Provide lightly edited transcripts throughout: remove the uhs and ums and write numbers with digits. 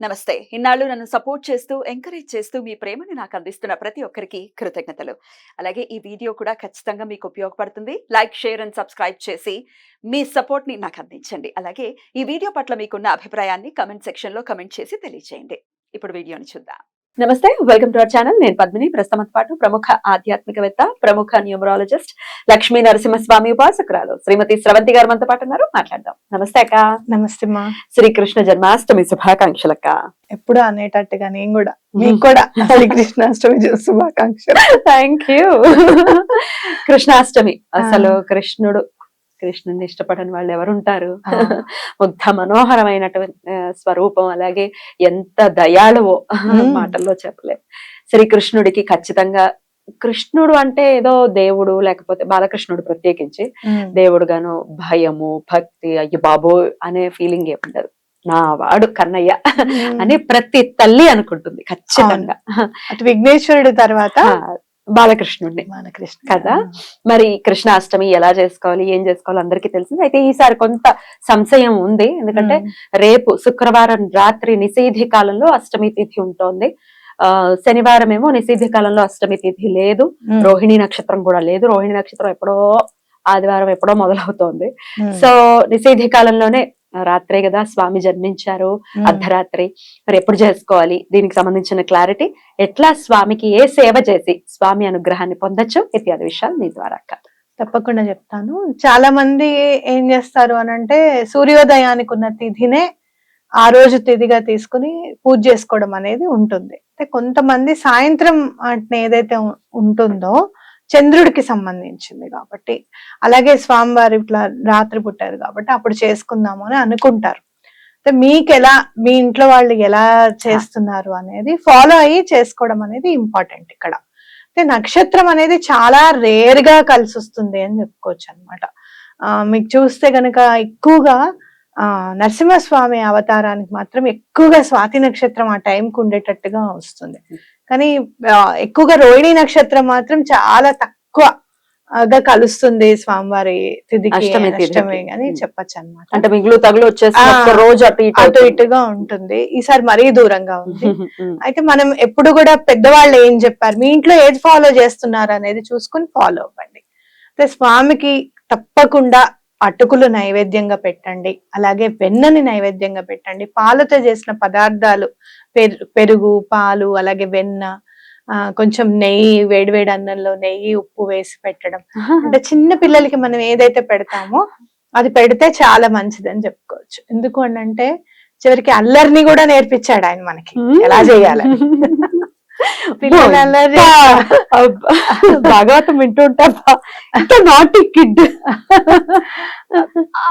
నమస్తే. ఇన్నాళ్ళు నన్ను సపోర్ట్ చేస్తూ, ఎంకరేజ్ చేస్తూ మీ ప్రేమని నాకు అందిస్తున్న ప్రతి ఒక్కరికి కృతజ్ఞతలు. అలాగే ఈ వీడియో కూడా ఖచ్చితంగా మీకు ఉపయోగపడుతుంది. లైక్, షేర్ అండ్ సబ్స్క్రైబ్ చేసి మీ సపోర్ట్‌ని నాకు అందించండి. అలాగే ఈ వీడియో పట్ల మీకున్న అభిప్రాయాన్ని కామెంట్ సెక్షన్‌లో కామెంట్ చేసి తెలియజేయండి. ఇప్పుడు వీడియోని చూద్దాం. నమస్తే. Welcome to our channel. నేను పద్మిని. ప్రస్తుతంతో పాటు ప్రముఖ ఆధ్యాత్మికవేత్త, ప్రముఖ న్యూమరాలజిస్ట్, లక్ష్మీ నరసింహస్వామి ఉపాసకురాలు శ్రీమతి స్రవంతి గారు మనతో పాటు ఉన్నారు. మాట్లాడదాం. నమస్తే అక్క. నమస్తే మా. శ్రీకృష్ణ జన్మాష్టమి శుభాకాంక్షలు అక్క. ఎప్పుడు అనేటట్టుగా నేను కూడా మీకు కూడా శ్రీకృష్ణాష్టమి శుభాకాంక్షలు. Thank you. కృష్ణాష్టమి అసలు కృష్ణుని ఇష్టపడని వాళ్ళు ఎవరుంటారు? ముగ్ధ మనోహరమైనటువంటి స్వరూపం, అలాగే ఎంత దయాళువో మాటల్లో చెప్పలేము. శ్రీకృష్ణుడికి ఖచ్చితంగా కృష్ణుడు అంటే ఏదో దేవుడు, లేకపోతే బాలకృష్ణుడు ప్రత్యేకించి దేవుడు గాను భయము, భక్తి, అయ్య బాబో అనే ఫీలింగ్ ఏముండదు. నా వాడు కన్నయ్య అని ప్రతి తల్లి అనుకుంటుంది ఖచ్చితంగా. అటు విఘ్నేశ్వరుడు తర్వాత బాలకృష్ణుడిని కదా. మరి కృష్ణాష్టమి ఎలా చేసుకోవాలి, ఏం చేసుకోవాలి అందరికీ తెలిసింది. అయితే ఈసారి కొంత సంశయం ఉంది, ఎందుకంటే రేపు శుక్రవారం రాత్రి నిషేధి కాలంలో అష్టమి తిథి ఉంటోంది. శనివారం ఏమో నిషేధి కాలంలో అష్టమి తిథి లేదు, రోహిణి నక్షత్రం కూడా లేదు. రోహిణి నక్షత్రం ఎప్పుడో ఆదివారం ఎప్పుడో మొదలవుతోంది. సో నిషేధి కాలంలోనే రాత్రే కదా స్వామి జన్మించారు, అర్ధరాత్రి. మరి ఎప్పుడు చేసుకోవాలి, దీనికి సంబంధించిన క్లారిటీ, ఎట్లా స్వామికి ఏ సేవ చేసి స్వామి అనుగ్రహాన్ని పొందొచ్చు ఇత్యాది విషయాలు మీ ద్వారా తప్పకుండా చెప్తాను. చాలా మంది ఏం చేస్తారు అని అంటే సూర్యోదయానికి ఉన్న తిథినే ఆ రోజు తిథిగా తీసుకుని పూజ చేసుకోవడం అనేది ఉంటుంది. అంటే కొంతమంది సాయంత్రం అంటే ఏదైతే ఉంటుందో చంద్రుడికి సంబంధించింది కాబట్టి, అలాగే స్వామివారి ఇట్లా రాత్రి పుట్టారు కాబట్టి అప్పుడు చేసుకుందాము అని అనుకుంటారు. అంటే మీకు ఎలా, మీ ఇంట్లో వాళ్ళు ఎలా చేస్తున్నారు అనేది ఫాలో అయ్యి చేసుకోవడం అనేది ఇంపార్టెంట్ ఇక్కడ. అంటే నక్షత్రం అనేది చాలా రేర్ గా కలిసి వస్తుంది అని చెప్పుకోవచ్చు అనమాట. మీకు చూస్తే గనక ఎక్కువగా నరసింహస్వామి అవతారానికి మాత్రం ఎక్కువగా స్వాతి నక్షత్రం ఆ టైంకి ఉండేటట్టుగా వస్తుంది. కానీ ఎక్కువగా రోహిణి నక్షత్రం మాత్రం చాలా తక్కువగా కలుస్తుంది స్వామివారి తిథికి, అష్టమి అని చెప్పచ్చు అనమాట. అంటే మిగులు తగులు వచ్చేసి రోజు అటు ఇటుగా ఉంటుంది. ఈసారి మరీ దూరంగా ఉంది. అయితే మనం ఎప్పుడు కూడా పెద్దవాళ్ళు ఏం చెప్పారు, మీ ఇంట్లో ఏది ఫాలో చేస్తున్నారు అనేది చూసుకుని ఫాలో అవ్వండి. అయితే స్వామికి తప్పకుండా అటుకులు నైవేద్యంగా పెట్టండి, అలాగే వెన్నని నైవేద్యంగా పెట్టండి. పాలతో చేసిన పదార్థాలు, పెరుగు, పాలు, అలాగే వెన్న, కొంచెం నెయ్యి, వేడివేడి అన్నంలో నెయ్యి, ఉప్పు వేసి పెట్టడం. అంటే చిన్న పిల్లలకి మనం ఏదైతే పెడతామో అది పెడితే చాలా మంచిదని చెప్పుకోవచ్చు. ఎందుకు అంటే చివరికి అల్లరిని కూడా నేర్పించాడు ఆయన మనకి ఎలా చేయాలని. భాగవతం వింటూ ఉంటా, నాటి కిడ్.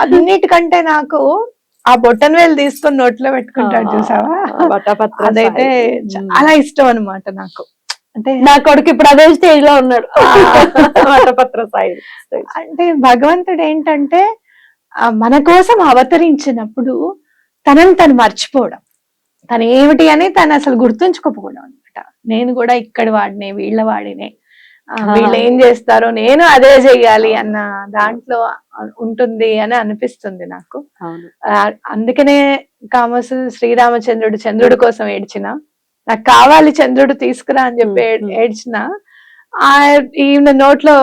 అన్నిటికంటే నాకు ఆ బొట్టన్ వేలు తీసుకొని నోట్లో పెట్టుకుంటాడు చూసావా, అదైతే చాలా ఇష్టం అనమాట నాకు. అంటే నా కొడుకు ఇప్పుడు అదే స్టేజ్ లో ఉన్నాడు. అంటే భగవంతుడు ఏంటంటే మన కోసం అవతరించినప్పుడు తనని తను మర్చిపోవడం, తను ఏమిటి అని తను అసలు గుర్తుంచుకోకపోవడం అనమాట. నేను కూడా ఇక్కడ వాడినే, వీళ్ళ వాడినే, వీళ్ళు ఏం చేస్తారో నేను అదే చెయ్యాలి అన్న దాంట్లో ఉంటుంది అని అనిపిస్తుంది నాకు. అందుకనే కామసు శ్రీరామచంద్రుడు చంద్రుడి కోసం ఏడ్చిన, నాకు కావాలి చంద్రుడు తీసుకురా అని చెప్పి ఏడ్చిన, ఈయన నోట్లో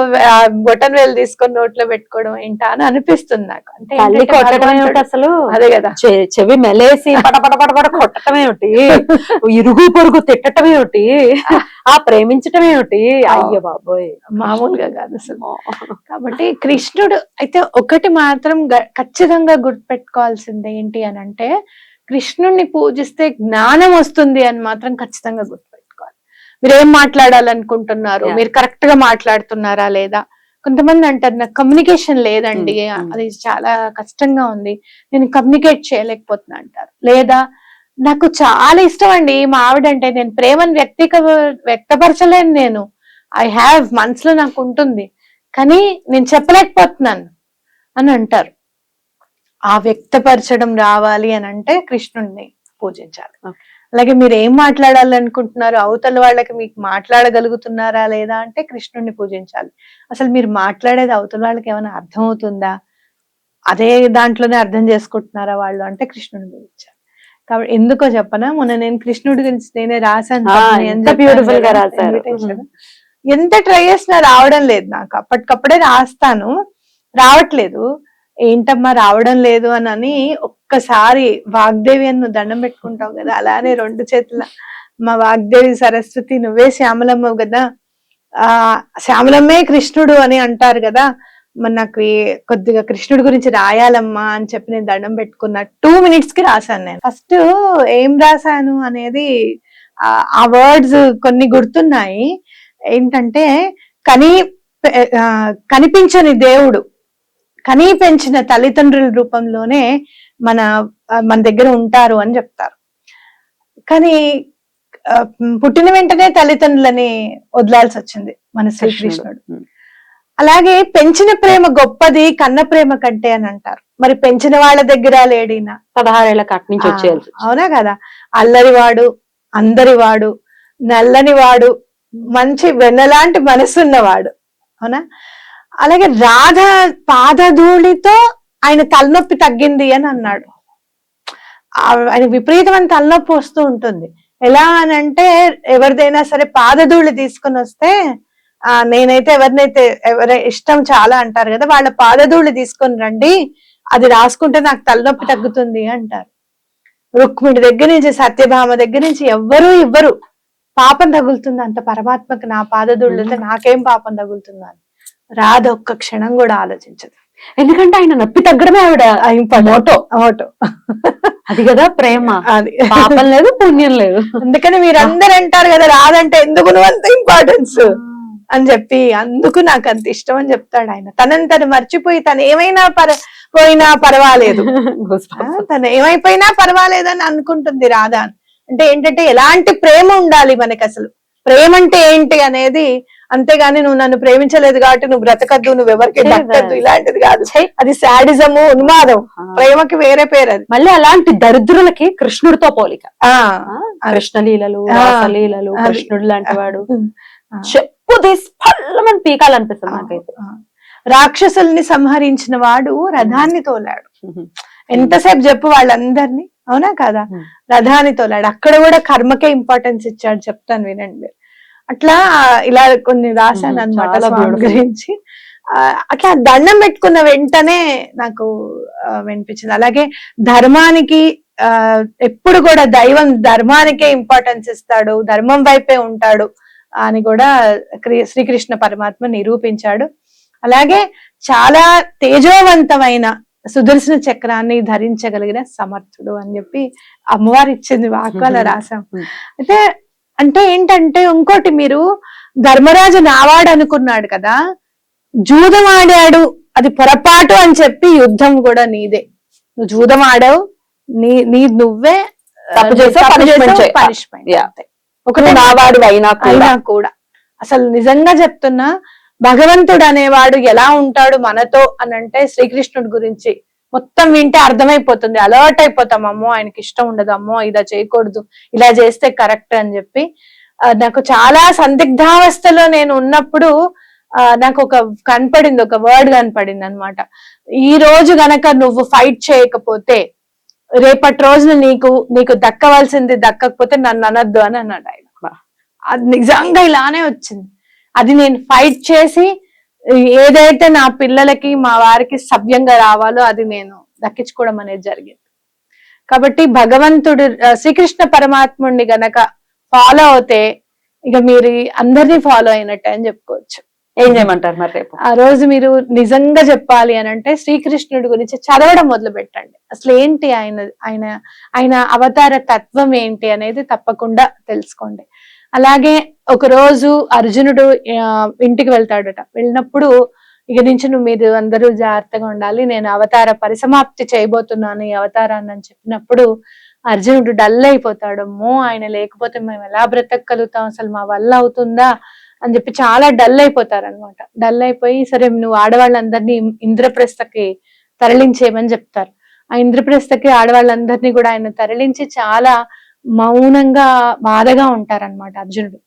బొటన్ వేలు తీసుకొని నోట్లో పెట్టుకోవడం ఏంటా అని అనిపిస్తుంది నాకు. అంటే అసలు అదే కదా, చెవి మెలేసి పటపట కొట్టడం ఏమిటి, ఇరుగు పొరుగు తిట్టడం ఏమిటి, ఆ ప్రేమించటం ఏమిటి, అయ్యో బాబోయ్ మామూలుగా కాదు అసలు. కాబట్టి కృష్ణుడు అయితే ఒకటి మాత్రం ఖచ్చితంగా గుర్తుపెట్టుకోవాల్సింది ఏంటి అని అంటే, కృష్ణుడిని పూజిస్తే జ్ఞానం వస్తుంది అని మాత్రం ఖచ్చితంగా గుర్తుపెట్టుకోవాలి. మీరు ఏం మాట్లాడాలనుకుంటున్నారు, మీరు కరెక్ట్ గా మాట్లాడుతున్నారా లేదా. కొంతమంది అంటారు నాకు కమ్యూనికేషన్ లేదండి, అది చాలా కష్టంగా ఉంది, నేను కమ్యూనికేట్ చేయలేకపోతున్నా అంటారు. లేదా నాకు చాలా ఇష్టం అండి మా ఆవిడంటే, నేను ప్రేమను వ్యక్తపరచలేను, నేను ఐ హ్యావ్ మనసులో నాకు ఉంటుంది కానీ నేను చెప్పలేకపోతున్నాను అని అంటారు. ఆ వ్యక్తపరచడం రావాలి అని అంటే కృష్ణుడిని పూజించాలి. అలాగే మీరు ఏం మాట్లాడాలనుకుంటున్నారు, అవతల వాళ్ళకి మీకు మాట్లాడగలుగుతున్నారా లేదా అంటే కృష్ణుడిని పూజించాలి. అసలు మీరు మాట్లాడేది అవతల వాళ్ళకి ఏమైనా అర్థం అవుతుందా, అదే దాంట్లోనే అర్థం చేసుకుంటున్నారా వాళ్ళు అంటే కృష్ణుడిని పూజించాలి. కాబట్టి ఎందుకో చెప్పనా, మొన్న నేను కృష్ణుడి గురించి నేనే రాశాను ఆ, పద్మిని అని ఎంత చెప్పాను బ్యూటిఫుల్ గా కదా, రాశారు. invitation. ఎంత ట్రై చేసినా రావడం లేదు నాకు. అప్పటికప్పుడే రాస్తాను, రావట్లేదు. ఏంటమ్మా రావడం లేదు అని ఒక్కసారి వాగ్దేవి అని నువ్వు దండం పెట్టుకుంటావు కదా, అలానే 2 చేతుల మా వాగ్దేవి సరస్వతి నువ్వే శ్యామలమ్మ కదా, ఆ శ్యామలమ్మే కృష్ణుడు అని అంటారు కదా, మరి నాకు కొద్దిగా కృష్ణుడి గురించి రాయాలమ్మా అని చెప్పి నేను దండం పెట్టుకున్న 2 minutes కి రాశాను. నేను ఫస్ట్ ఏం రాశాను అనేది ఆ వర్డ్స్ కొన్ని గుర్తున్నాయి. ఏంటంటే కని కనిపించని దేవుడు కనీ పెంచిన తల్లిదండ్రుల రూపంలోనే మన మన దగ్గర ఉంటారు అని చెప్తారు. కానీ పుట్టిన వెంటనే తల్లిదండ్రులని వదలాల్సి వచ్చింది మన శ్రీకృష్ణుడు. అలాగే పెంచిన ప్రేమ గొప్పది కన్న ప్రేమ కంటే అని అంటారు. మరి పెంచిన వాళ్ళ దగ్గర లేడినా 16 ఏళ్ల కట్ నుంచి వచ్చేయాల్సి అవునా కదా, అల్లరివాడు అందరివాడు నల్లనివాడు మంచి వెన్నలాంటి మనసున్నవాడు, అవునా. అలాగే రాధ పాదధూళితో ఆయన తలనొప్పి తగ్గింది అని అన్నాడు. ఆయన విపరీతమైన తలనొప్పి వస్తూ ఉంటుంది. ఎలా అని అంటే ఎవరిదైనా సరే పాదధూళి తీసుకుని వస్తే నేనైతే ఎవరి ఇష్టం చాలా అంటారు కదా, వాళ్ళ పాదధూళి తీసుకొని రండి, అది రాసుకుంటే నాకు తలనొప్పి తగ్గుతుంది అంటారు. రుక్మిణి దగ్గర నుంచి సత్యభామ దగ్గర నుంచి ఎవ్వరూ ఇవ్వరు, పాపం తగులుతుంది అంత పరమాత్మకి నా పాదధూళితో నాకేం పాపం తగులుతుందని. రాధ ఒక్క క్షణం కూడా ఆలోచించదు, ఎందుకంటే ఆయన నొప్పి తగ్గడమే ఆవిడ మోటో. అది కదా ప్రేమ, అది పాపం లేదు పుణ్యం లేదు. అందుకని మీరందరూ అంటారు కదా రాదంటే ఎందుకు నువ్వు అంత ఇంపార్టెన్స్ అని చెప్పి, అందుకు నాకు అంత ఇష్టం అని చెప్తాడు ఆయన. తనని తను మర్చిపోయి తను ఏమైనా పోయినా పర్వాలేదు, తను ఏమైపోయినా పర్వాలేదు అని అనుకుంటుంది రాధ. అంటే ఏంటంటే ఎలాంటి ప్రేమ ఉండాలి మనకి, అసలు ప్రేమ అంటే ఏంటి అనేది. అంతేగాని నువ్వు నన్ను ప్రేమించలేదు కాబట్టి నువ్వు బ్రతకద్దు, నువ్వు ఎవరికి దక్కద్దు, ఇలాంటిది కాదు. అది శాడిజము, ఉన్మాదం. ప్రేమకి వేరే పేరు అది. మళ్ళీ అలాంటి దరిద్రులకి కృష్ణుడితో పోలిక. కృష్ణలీలలు రాసలీలలు, కృష్ణుడు లాంటి వాడు చెప్పు తీసి పీకాలనిపిస్తుంది నాకైతే. రాక్షసుల్ని సంహరించిన వాడు రథాన్ని తోలాడు. ఎంతసేపు చెప్పు వాళ్ళందరినీ, అవునా కదా, రథాన్ని తోలాడు. అక్కడ కూడా కర్మకే ఇంపార్టెన్స్ ఇచ్చాడు, చెప్తాను వినండి. అట్లా ఇలా కొన్ని రాశాను అన్నమాట స్వామి గురించి. అట్లా దండం పెట్టుకున్న వెంటనే నాకు వినిపించింది. అలాగే ధర్మానికి ఎప్పుడు కూడా దైవం ధర్మానికే ఇంపార్టెన్స్ ఇస్తాడు, ధర్మం వైపే ఉంటాడు అని కూడా శ్రీకృష్ణ పరమాత్మ నిరూపించాడు. అలాగే చాలా తేజోవంతమైన సుదర్శన చక్రాన్ని ధరించగలిగిన సమర్థుడు అని చెప్పి అమ్మవారు ఇచ్చింది వాక్యాల రాశాం. అయితే అంటే ఏంటంటే ఇంకోటి, మీరు ధర్మరాజు నావాడు అనుకున్నాడు కదా, జూదం ఆడాడు అది పొరపాటు అని చెప్పి యుద్ధం కూడా నీదే. నువ్వు జూదం ఆడావు, నువ్వే పనిష్మెంట్. ఒకటి నావాడు అయినా కూడా అసలు నిజంగా చెప్తున్నా, భగవంతుడు అనేవాడు ఎలా ఉంటాడు మనతో అని అంటే శ్రీకృష్ణుడి గురించి మొత్తం వింటే అర్థమైపోతుంది. అలర్ట్ అయిపోతాం, అమ్మో ఆయనకి ఇష్టం ఉండదు, అమ్మో ఇలా చేయకూడదు, ఇలా చేస్తే కరెక్ట్ అని చెప్పి. నాకు చాలా సందిగ్ధావస్థలో నేను ఉన్నప్పుడు నాకు ఒక వర్డ్ కనపడింది అనమాట. ఈ రోజు గనక నువ్వు ఫైట్ చేయకపోతే రేపటి రోజున నీకు దక్కవలసింది దక్కకపోతే నన్ను అనద్దు అని అన్నాడు ఆయన. అది నిజంగా ఇలానే వచ్చింది. అది నేను ఫైట్ చేసి ఏదైతే నా పిల్లలకి మా వారికి సవ్యంగా రావాలో అది నేను దక్కించుకోవడం అనేది జరిగింది. కాబట్టి భగవంతుడు శ్రీకృష్ణ పరమాత్ముడిని గనక ఫాలో అవుతే ఇక మీరు అందరినీ ఫాలో అయినట్టే అని చెప్పుకోవచ్చు. ఏం చేయమంటారు మరి రేపు? ఆ రోజు మీరు నిజంగా చెప్పాలి అని అంటే శ్రీకృష్ణుడి గురించి చదవడం మొదలు పెట్టండి. అసలు ఏంటి ఆయన అవతార తత్వం ఏంటి అనేది తప్పకుండా తెలుసుకోండి. అలాగే ఒక రోజు అర్జునుడు ఇంటికి వెళ్తాడట. వెళ్ళినప్పుడు ఇక నుంచి మీరు అందరూ జాగ్రత్తగా ఉండాలి, నేను అవతార పరిసమాప్తి చేయబోతున్నాను ఈ అవతారాన్ని అని చెప్పినప్పుడు అర్జునుడు డల్ అయిపోతాడమ్మో, ఆయన లేకపోతే మేము ఎలా బ్రతకగలుగుతాం, అసలు మా వల్ల అవుతుందా అని చెప్పి చాలా డల్ అయిపోతారనమాట. డల్ అయిపోయి సరే నువ్వు ఆడవాళ్ళందరినీ ఇంద్రప్రస్థకి తరలించేయమని చెప్తారు. ఆ ఇంద్రప్రస్థకి ఆడవాళ్ళందరినీ కూడా ఆయన తరలించి చాలా మౌనంగా బాధగా ఉంటారనమాట అర్జునుడు.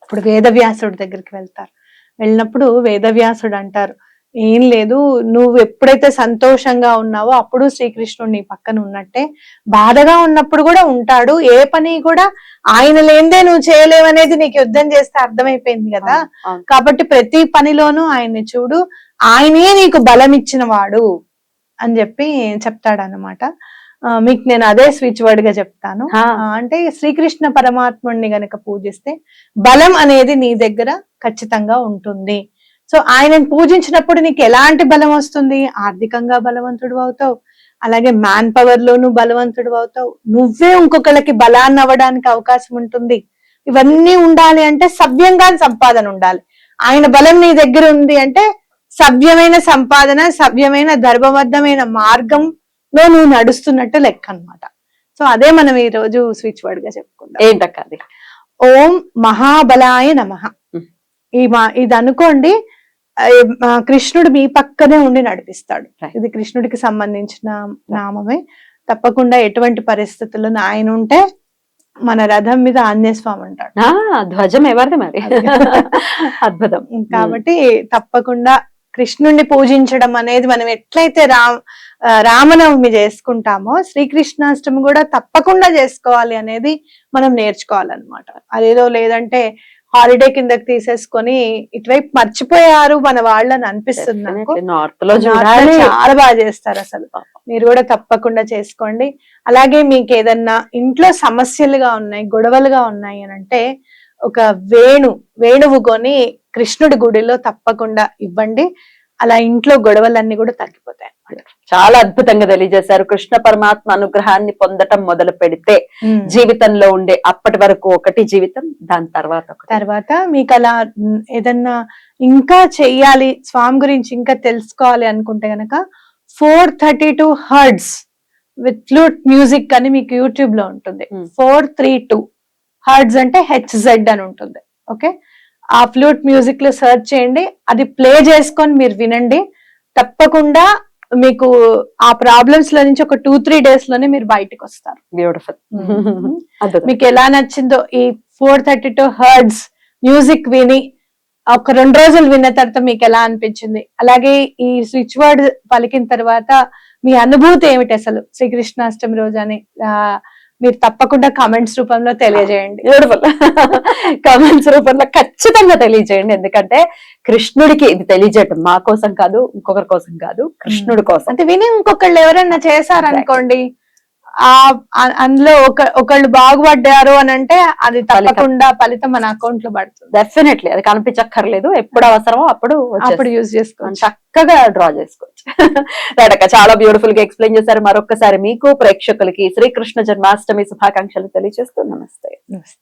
ఇప్పుడు వేదవ్యాసుడి దగ్గరికి వెళ్తారు. వెళ్ళినప్పుడు వేదవ్యాసుడు అంటారు, ఏం లేదు, నువ్వు ఎప్పుడైతే సంతోషంగా ఉన్నావో అప్పుడు శ్రీకృష్ణుడు నీ పక్కన ఉన్నట్టే, బాధగా ఉన్నప్పుడు కూడా ఉంటాడు, ఏ పని కూడా ఆయన లేనిదే నువ్వు చేయలేవనేది నీకు యుద్ధం చేస్తే అర్థమైపోయింది కదా. అవును. కాబట్టి ప్రతి పనిలోనూ ఆయన్ని చూడు, ఆయనే నీకు బలం ఇచ్చిన వాడు అని చెప్పి చెప్తాడన్నమాట. మీకు నేను అదే స్విచ్ వర్డ్ గా చెప్తాను. అంటే శ్రీకృష్ణ పరమాత్ముడిని గనక పూజిస్తే బలం అనేది నీ దగ్గర ఖచ్చితంగా ఉంటుంది. సో ఆయనను పూజించినప్పుడు నీకు ఎలాంటి బలం వస్తుంది? ఆర్థికంగా బలవంతుడు అవుతావు, అలాగే మ్యాన్ పవర్ లోను బలవంతుడు అవుతావు, నువ్వే ఇంకొకళ్ళకి బలాన్ని అవ్వడానికి అవకాశం ఉంటుంది. ఇవన్నీ ఉండాలి అంటే సవ్యంగా సంపాదన ఉండాలి. ఆయన బలం నీ దగ్గర ఉంది అంటే సవ్యమైన సంపాదన, సవ్యమైన ధర్మబద్ధమైన మార్గంలో నువ్వు నడుస్తున్నట్టు లెక్క అన్నమాట. సో అదే మనం ఈ రోజు స్విచ్ వర్డ్ గా చెప్పుకుందాం. ఏంటక్క అది? ఓం మహాబలాయ నమః. ఇది అనుకోండి, కృష్ణుడు మీ పక్కనే ఉండి నడిపిస్తాడు. ఇది కృష్ణుడికి సంబంధించిన నామమే. తప్పకుండా ఎటువంటి పరిస్థితుల్లో ఆయన ఉంటే మన రథం మీద ఆంజనేయ స్వామి ఉంటాడు. ధ్వజం ఎవరిది మరి? అద్భుతం. కాబట్టి తప్పకుండా కృష్ణుడిని పూజించడం అనేది మనం ఎట్లయితే రామనవమి చేసుకుంటామో శ్రీకృష్ణాష్టమి కూడా తప్పకుండా చేసుకోవాలి అనేది మనం నేర్చుకోవాలన్నమాట. అదేదో లేదంటే హాలిడే కిందకి తీసేసుకొని ఇటువైపు మర్చిపోయారు మన వాళ్ళని అనిపిస్తుంది నాకు. నార్త్ లో చాలా బాగా చేస్తారు అసలు. మీరు కూడా తప్పకుండా చేసుకోండి. అలాగే మీకు ఏదన్నా ఇంట్లో సమస్యలుగా ఉన్నాయి, గొడవలుగా ఉన్నాయి అని అంటే ఒక వేణువు కొని కృష్ణుడి గుడిలో తప్పకుండా ఇవ్వండి. అలా ఇంట్లో గొడవలన్నీ కూడా తగ్గిపోతాయి అన్నమాట. చాలా అద్భుతంగా తెలియజేశారు. కృష్ణ పరమాత్మ అనుగ్రహాన్ని పొందటం మొదలు పెడితే జీవితంలో ఉండే అప్పటి వరకు ఒకటి జీవితం, దాని తర్వాత మీకు అలా ఏదన్నా ఇంకా చెయ్యాలి, స్వామి గురించి ఇంకా తెలుసుకోవాలి అనుకుంటే గనక 432 హర్ట్జ్ విత్ ఫ్లూట్ మ్యూజిక్ అని మీకు యూట్యూబ్ లో ఉంటుంది. 432 హర్ట్జ్ అంటే HZ అని ఉంటుంది. ఓకే, ఆ ఫ్లూట్ మ్యూజిక్ లో సెర్చ్ చేయండి, అది ప్లే చేసుకొని మీరు వినండి. తప్పకుండా మీకు ఆ ప్రాబ్లమ్స్ లో నుంచి ఒక 2-3 డేస్ లోనే మీరు బయటకు వస్తారు. బ్యూటిఫుల్. మీకు ఎలా నచ్చిందో ఈ 432 హర్ట్జ్ మ్యూజిక్ విని ఒక 2 రోజులు విన్న తర్వాత మీకు ఎలా అనిపించింది, అలాగే ఈ స్విచ్ వర్డ్ పలికిన తర్వాత మీ అనుభూతి ఏమిటి అసలు శ్రీకృష్ణాష్టమి రోజు అని మీరు తప్పకుండా కామెంట్స్ రూపంలో తెలియజేయండి. కామెంట్స్ రూపంలో ఖచ్చితంగా తెలియజేయండి. ఎందుకంటే కృష్ణుడికి ఇది తెలియజేయటం మా కోసం కాదు, ఇంకొకరి కోసం కాదు, కృష్ణుడి కోసం. అంటే విని ఇంకొకళ్ళు ఎవరైనా చేశారనుకోండి, అందులో ఒకళ్ళు బాగుపడ్డారు అని అంటే అది తప్పకుండా ఫలితం మన అకౌంట్ లో పడుతుంది. డెఫినెట్లీ అది కనిపించక్కర్లేదు, ఎప్పుడు అవసరమో అప్పుడు యూజ్ చేసుకోవచ్చు, చక్కగా డ్రా చేసుకోవచ్చు. రైట్, చాలా బ్యూటిఫుల్ గా ఎక్స్ప్లెయిన్ చేశారు. మరొకసారి మీకు ప్రేక్షకులకి శ్రీకృష్ణ జన్మాష్టమి శుభాకాంక్షలు తెలియజేస్తూ నమస్తే.